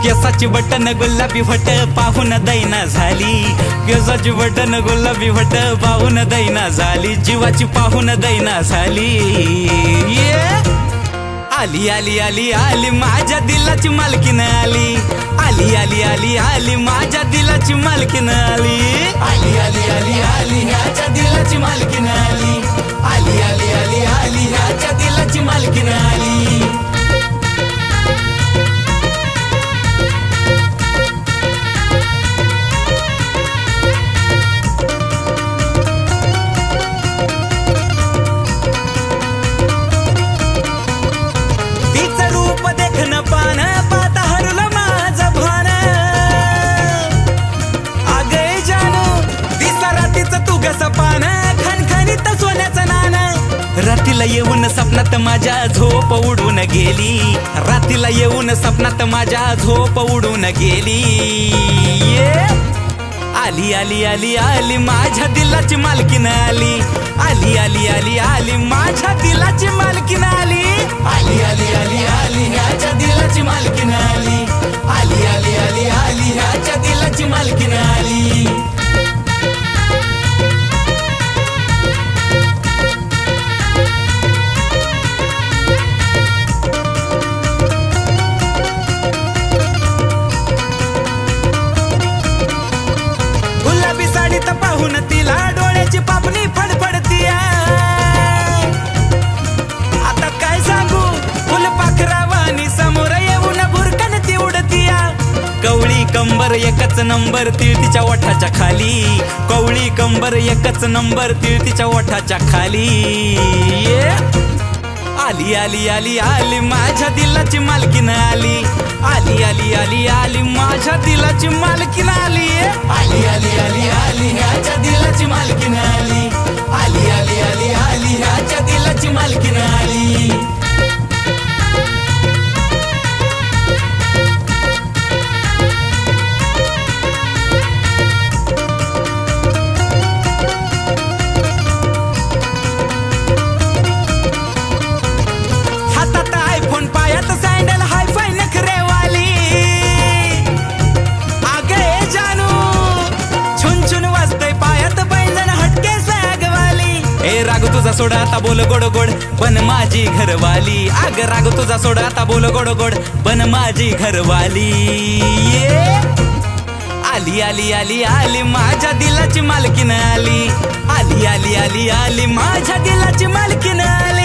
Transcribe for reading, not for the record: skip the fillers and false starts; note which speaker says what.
Speaker 1: केसाची button गुलाबी फट पाहून दैना झाली, केसाची बटन गुलाबी फट पाहून दैना झाली, जीवाची पाहून दैना झाली। आली आली आली आली माझ्या दिलाची मालकीन आली, आली आली आली आली माझ्या दिलाची मालकीन आली, आली आली आली आली ह्याच्या दिलाची मालकीन आली, आली आली आली आली ह्याच्या दिलाची मालकीन आली। रातीला येऊन सपनात माझ्या झोप उडून गेली, रातीला येऊन सपनात माझ्या झोप उडून गेली। आली आली आली आली माझ्या दिलाची मालकीन आली, आली आली आली आली माझ्या दिलाची मालकीन आली, आली आली आली आली ह्याच्या दिलाची मालकीन आली, आली आली आली आली ह्याच्या दिलाची मालकीन आली। पाहून तिला डोळ्याची पापणी फडफडतीया, आता काय सांगू फुलपाखरावानी समोर येऊन भुरकन ती उडतीया। कवळी कंबर एकच नंबर तिळतीच्या ओठाच्या खाली, कवळी कंबर एकच नंबर तिळतीच्या ओठाच्या खाली। आली आली आली आली माझ्या दिलाची मालकीन आली, आली आली आली आली माझ्या दिलाची मालकीन आली, आली आली आली आली ह्याच्या दिलाची मालकीन आली, आली आली आली आली ह्याच्या दिलाची मालकीन आली। राग तुझा सोडा आता बोल गोड गोड बन माझी घरवाली, आग राग तुझा सोडा आता बोल गोड गोड बन माझी घरवाली। आली आली आली आली माझ्या दिलाची मालकीन आली, आली आली आली आली माझ्या दिलाची मालकीन आली।